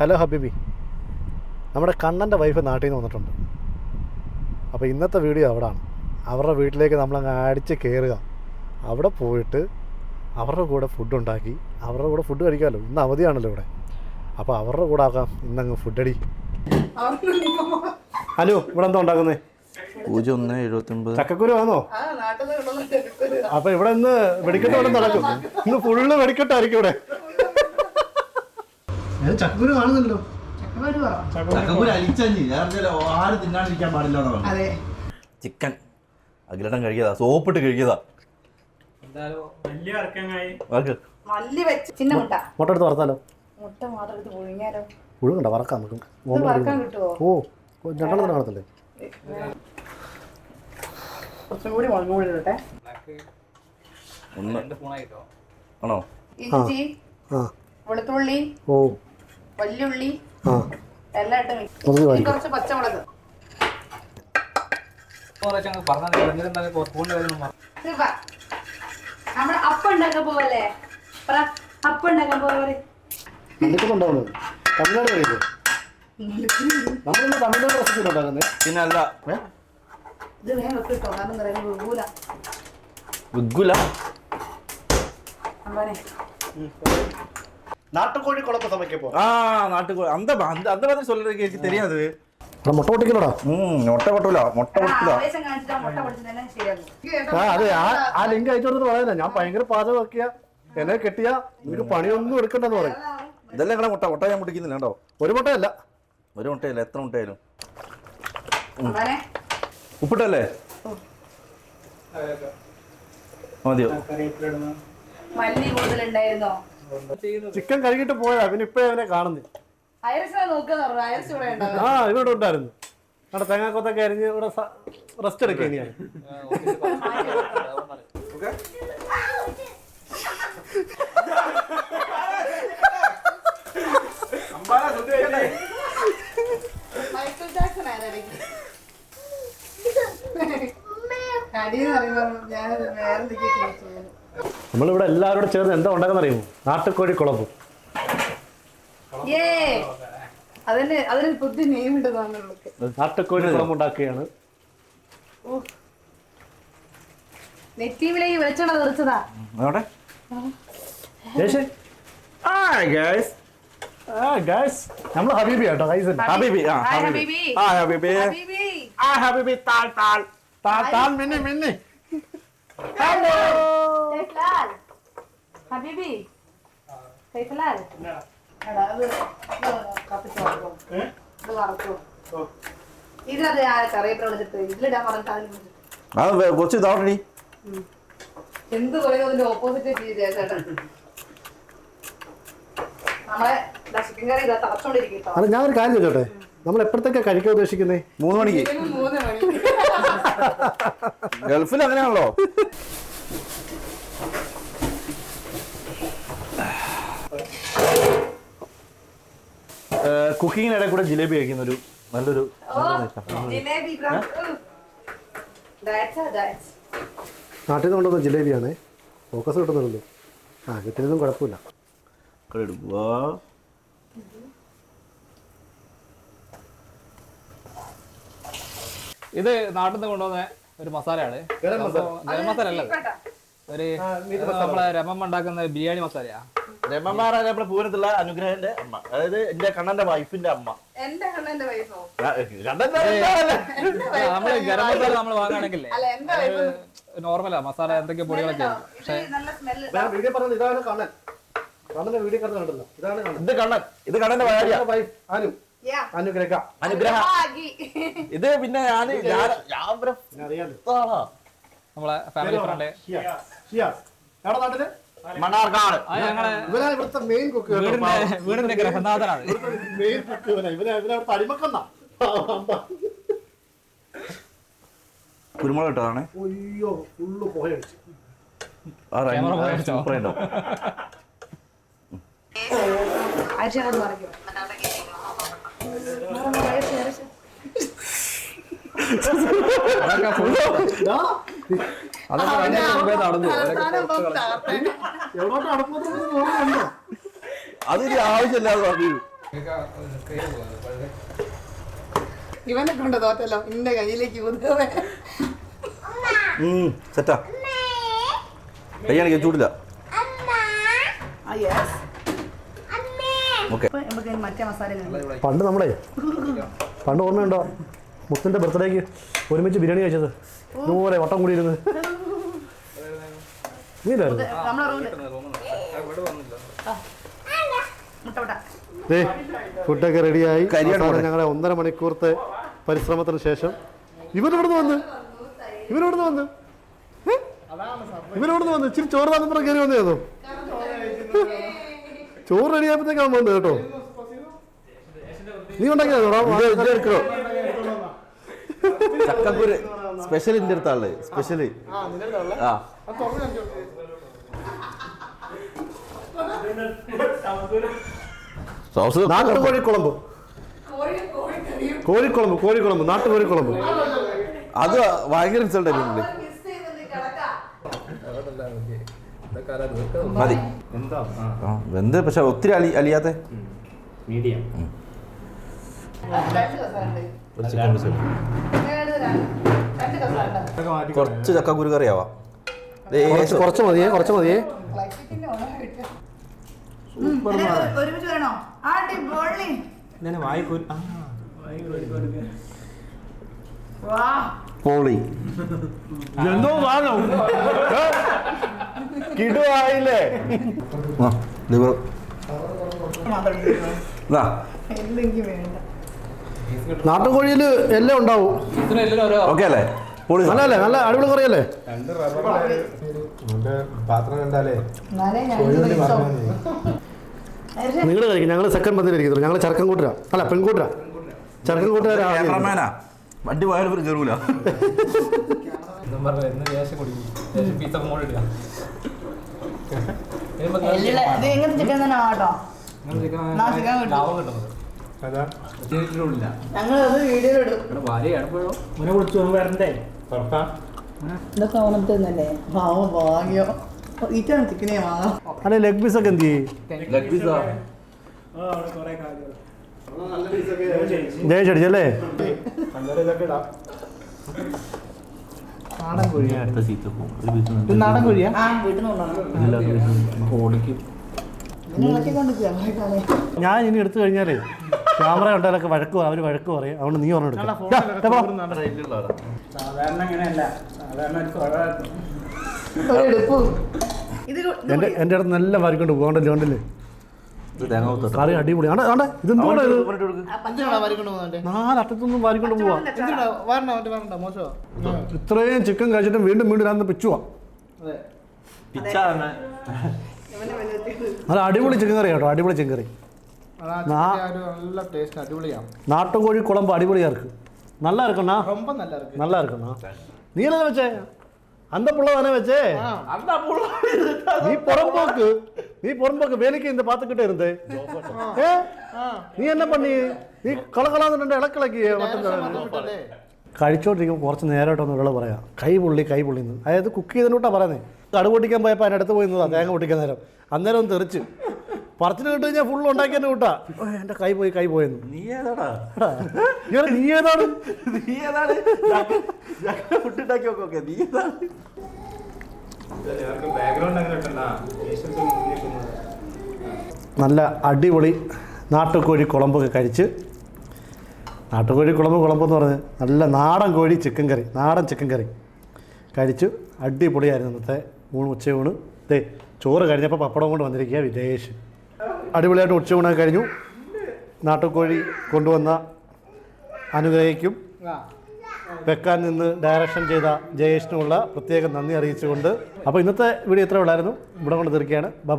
Hello ഹബീബി, നമ്മുടെ കണ്ണൻ്റെ വൈഫ് നാട്ടിൽ നിന്ന് വന്നിട്ടുണ്ട്. അപ്പോൾ ഇന്നത്തെ വീഡിയോ അവിടാണ്. അവരുടെ വീട്ടിലേക്ക് നമ്മളങ്ങ് അടിച്ച് കയറുക. അവിടെ പോയിട്ട് അവരുടെ കൂടെ ഫുഡ് ഉണ്ടാക്കി അവരുടെ കൂടെ ഫുഡ് കഴിക്കാമല്ലോ. ഇന്ന് അവധിയാണല്ലോ ഇവിടെ. അപ്പോൾ അവരുടെ കൂടെ ആക്കാം ഇന്നങ്ങ് ഫുഡടി. ഹലോ, ഇവിടെ എന്താ ഉണ്ടാക്കുന്നേ? 0179 ചക്കക്കുരു ആണോ? അപ്പോൾ ഇവിടെ ഇന്ന് വെടിക്കെട്ട് പോലെ നടക്കും. ഇന്ന് ഫുള്ള് വെടിക്കെട്ടായിരിക്കും ഇവിടെ. ചക്കക്കുരു കാണുന്നല്ലോ. ചിക്കൻ അഖിലടം കഴിക്കതാ, സോപ്പിട്ട് കഴിക്കതാ. മുട്ട എടുത്ത് വറുത്താലോ? പുഴുങ്ങണ്ട, വറക്കാം നമുക്ക്. ഓ, രണ്ടെണ്ണത്തിന് കാണത്തില്ലേ? കുറച്ചും കൂടി മുളക് പൊടി ഇടട്ടെ. ആണോ? ഇഞ്ചി, വെളുത്തുള്ളി, വല്യുള്ളി എല്ലാം ഇട്ട് കുറച്ച് പച്ചമുളക്. നമ്മള് അപ്പം ഉണ്ടാക്കാൻ പോവല്ലേ? അപ്പം ഉണ്ടാക്കാൻ പോലെ തമിഴ്നാട് കഴിക്കും. നമ്മളിന്ന് തമിഴ്നാട് റെസിപ്പി ഉണ്ടാക്കുന്നത്. പിന്നെ അല്ല ഇത് വേഗം വെക്കിട്ടോ, കാരണം വെഗൂല വിഗുല നാട്ടുകോഴി കുളമ്പ് സமைக்கப்போ. நாட்டுக்கோழி அந்த அந்த அந்த மாதிரி சொல்றதுக்கு எனக்கு தெரியாது. മുട്ട പൊട്ടിക്കലോടാ. മുട്ട പൊട്ടൂല, മുട്ട പൊട്ടില്ല. അതെ, ആ ലിങ്ക് അയച്ചു കൊടുത്തിട്ട് പറയാനാ. ഞാൻ ഭയങ്കര പാചകമാക്കിയ എന്നെ കെട്ടിയ നിനക്ക് പണിയൊന്നും എടുക്കണ്ടെന്ന് പറയും. ഇതെല്ലാം നിങ്ങളെ മുട്ട മുട്ട ഞാൻ മുട്ടിക്കുന്നില്ല കേട്ടോ. ഒരു മുട്ടയല്ല, ഒരു മുട്ടയല്ല, എത്ര മുട്ടയായാലും. ഉപ്പിട്ടല്ലേ മതിയോ? മല്ലി കൂടുതലുണ്ടായിരുന്നോ? ചിക്കൻ കഴുകിട്ട് പോയാ പിന്നെ ഇപ്പഴേ അവനെ കാണുന്നു. ഇവിടെ ഉണ്ടായിരുന്നു. അവിടെ തേങ്ങാക്കൊത്തൊക്കെ അരിഞ്ഞ് ഇവിടെ റെസ്റ്റ് എടുക്കുക. ഇനിയാണ് നമ്മളിവിടെ എല്ലാവരോടും ചേർന്ന് എന്താ ഉണ്ടാക്കുന്ന അറിയുമോ? നാട്ടുകോഴി കുളമ്പ്. അതിന് പുതിയ നെയിം ഇട്ടതാണ്. നാട്ടുകോഴി കുളമ്പ് ഉണ്ടാക്കുകയാണ്. നെറ്റീവിലേക്ക് വെളിച്ചെണ്ണ തെറിച്ചതാ. നമ്മള് ഹബീബി കേട്ടോ. ഹബീബി ഹബീബി താൽ താൽ താൽ താൽ മിന്നി മിന്നി. ഹലോ ഹബീബി. ഇതിനത് കറിവേപ്പില വിളിച്ചിട്ട് ഇതിലിടാൻ പറഞ്ഞിട്ട് കുറച്ച് ഇതാവട്ടെ. എന്ത് പറയുന്നതിന്റെ ഓപ്പോസിറ്റ് ചേട്ടാ. നമ്മളെ ചിക്കൻ കറി ഇതാ തളച്ചോണ്ടിരിക്കും. അല്ല, ഞാനൊരു കാര്യം ചോദിച്ചോട്ടെ, നമ്മൾ എപ്പോഴത്തേക്കാ കഴിക്കാൻ ഉദ്ദേശിക്കുന്നേ? 3 മണിക്ക്. 3 മണി ഗൾഫിൽ അങ്ങനെയാണല്ലോ. കുക്കിങ്ങിനിടെ കൂടെ ജിലേബി കഴിക്കുന്ന ഒരു നല്ലൊരു നാട്ടിൽ നിന്ന് കൊണ്ടുവന്ന ജിലേബിയാണ്. ഫോക്കസ് കിട്ടുന്നുള്ളൂ. കിട്ടുന്നതും കുഴപ്പമില്ല. ഇത് നാട്ടിൽ നിന്ന് കൊണ്ടുവന്ന ഒരു മസാലയാണ്. ഗരം മസാല അല്ല, ഒരു നമ്മളെ രമമ്മ ഉണ്ടാക്കുന്ന ബിരിയാണി മസാലയാ. രമമാരാണ് നമ്മുടെ പൂരത്തുള്ള അനുഗ്രഹന്റെ അമ്മ, അതായത് എന്റെ കണ്ണന്റെ വൈഫിന്റെ അമ്മ. നമ്മള് ഗരം മസാല നമ്മൾ വാങ്ങുകയാണെങ്കിൽ നോർമലാ മസാല, എന്തൊക്കെ പൊടികളൊക്കെ. ഇത് കണ്ണന്റെ ഭാര്യ അനുഗ്രഹ. ഇത് പിന്നെ നമ്മളെ ഫാമിലി ഫ്രണ്ട് മണ്ണാർക്കാട്. വീടിന്റെ ഗ്രഹനാഥനാണ്. കുരുമുളക് ഇട്ടതാണ്. നടന്നു. അതിന് ആവശ്യമില്ലാതെ ഇവനെ കൊണ്ട് തോറ്റല്ലോ എന്റെ കയ്യിലേക്ക് കുതിരവേ സെറ്റാ കയ്യാണെങ്കിൽ ചൂടില്ല. ഓക്കെ നമുക്ക് മറ്റേ മസാല പണ്ട് ഓർമ്മയുണ്ടോ മുത്തിൻ്റെ ബർത്ത്ഡേക്ക് ഒരുമിച്ച് ബിരിയാണി കഴിച്ചത് ഇതുപോലെ വട്ടം കൂടി ഇരുന്ന് ഫുഡൊക്കെ റെഡിയായി. ഞങ്ങളെ 1.5 മണിക്കൂറത്തെ പരിശ്രമത്തിന് ശേഷം ഇവനോട് വന്ന് ഇച്ചിരി ചോറ് താന്നപ്പുറം കയറി വന്നേതോ. ചോറ് റെഡിയായപ്പോഴത്തേക്കാണ് വന്നത് കേട്ടോ. നീ ഉണ്ടാക്കിയോ ചക്കക്കുരു സ്പെഷ്യൽ ഇന്റെ അടുത്താള് സ്പെഷ്യല്. ആ സോസ് നാട്ടുകോഴിക്കുളമ്പ് നാട്ടുകോഴിക്കുളമ്പ് അത് ഭയങ്കര റിസൾട്ട് ആയിരുന്നു. മതി വെന്ത് പക്ഷെ ഒത്തിരി അലിയാത്ത മീഡിയം. കുറച്ച് ചക്കക്കുരു കറിയാവാ. കുറച്ച് മതിയേ ഒരുമിച്ച് വേണോ? പോളി എന്തോ കിടുവായില്ലേ. നാട്ടുകോഴിയിൽ എല്ലാം ഉണ്ടാവും. ഓക്കെ അല്ലേ? പോളി നല്ലല്ലേ? നല്ല അടിപൊളി കറിയല്ലേ? നിങ്ങൾ കഴിക്കും. ഞങ്ങൾ സെക്കൻഡ് പന്തിലിരിക്കുന്നു. ഞങ്ങൾ ചെറുക്കൻകൂട്ടരാ അല്ല പെൺകൂട്ടരാ. ചെറുക്കൻകൂട്ടരാ വണ്ടി പോയാലും കയറൂല. എങ്ങനത്തെ ചിക്കൻ തന്നെ ആട്ടോ. ഞങ്ങളത് വീഡിയോയിലിടും. ഇതൊക്കെ ഓണത്തിന്നല്ലേ പാവം വാങ്ങിയോ. ഈറ്റാണ് ചിക്കനെ വാങ്ങാം. അല്ലെ ലെഗ് പീസ് ഒക്കെ എന്ത് ചെയ്യും? ജയിച്ചടിച്ചല്ലേ? നാടൻ കോഴിയാ? വീട്ടിൽ ഞാൻ ഇനി എടുത്തു കഴിഞ്ഞാലേ ക്യാമറ കണ്ടാലൊക്കെ വഴക്ക് അവർ വഴക്ക് പറയും. അതുകൊണ്ട് നീ പറഞ്ഞു എടുക്കാം. എൻ്റെ അടുത്ത് നല്ല വാരിക്കൊണ്ട് പോകും. കണ്ടില്ലേ കറി അടിപൊളി. ഇതെന്തുകൊണ്ടാ ഇത്? 4 അറ്റത്തൊന്നും വാരിക്കൊണ്ട് പോവാ. ഇത്രയും ചിക്കൻ കഴിച്ചിട്ടും വീണ്ടും ഞാൻ പിച്ചുവാ. നല്ല അടിപൊളി ചിക്കൻ കറി കേട്ടോ. അടിപൊളി ചിക്കൻ കറി. നാട്ടുകോഴി കുളമ്പ് അടിപൊളിയാർക്ക്. நல்லா இருக்குண்ணா. ரொம்ப நல்லா இருக்குண்ணா. நீ என்ன வச்சே? அந்த புள்ள தானே வச்சே? நீ புறம்போக்கு வேலைக்கு இந்த பார்த்துக்கிட்டே இருந்தே. നീ എന്നെ പണി? നീ കളകളാന്ന് ഇളക്കിളക്കി കഴിച്ചോണ്ടിരിക്കുമ്പോൾ കുറച്ച് നേരമായിട്ടൊന്ന് ഒരാൾ പറയാം കൈ പുള്ളിന്ന്. അതായത് കുക്ക് ചെയ്തതിനോട്ടാ പറയുന്നത്. കടുക് പൊട്ടിക്കാൻ പോയപ്പോൾ അതിൻ്റെ അടുത്ത് പോയി നിന്നതാ തേങ്ങ പൊട്ടിക്കാൻ നേരം. അന്നേരം ഒന്ന് തെറിച്ച് പറച്ചിട്ട് കിട്ടു കഴിഞ്ഞാൽ ഫുള്ള് ഉണ്ടാക്കി തന്നെ കൂട്ടാ. എൻ്റെ കൈ പോയെന്ന്. നീ ഏതാണ്? നല്ല അടിപൊളി നാട്ടുകോഴി കുളമ്പൊക്കെ കഴിച്ച്. നാട്ടുകോഴി കുളമ്പെന്ന് പറഞ്ഞ് നല്ല നാടൻ കോഴി ചിക്കൻ കറി, നാടൻ ചിക്കൻ കറി കഴിച്ചു. അടിപൊളിയായിരുന്നു ഇന്നത്തെ ഉച്ചയൂണ്. ചോറ് കഴിഞ്ഞപ്പോൾ പപ്പടം കൊണ്ട് വന്നിരിക്കുക വിദേശ്. അടിപൊളിയായിട്ട് ഉച്ചയൂണൊക്കെ കഴിഞ്ഞു. നാട്ടുകോഴി കൊണ്ടുവന്ന അനുഗ്രഹിക്കും വെക്കാൻ നിന്ന് ഡയറക്ഷൻ ചെയ്ത ജയേഷിനുമുള്ള പ്രത്യേകം നന്ദി അറിയിച്ചുകൊണ്ട് അപ്പോൾ ഇന്നത്തെ വീഡിയോ ഇത്ര ഉള്ളായിരുന്നു. ഇവിടെ കൊണ്ട് തീർക്കുകയാണ്. ബൈ.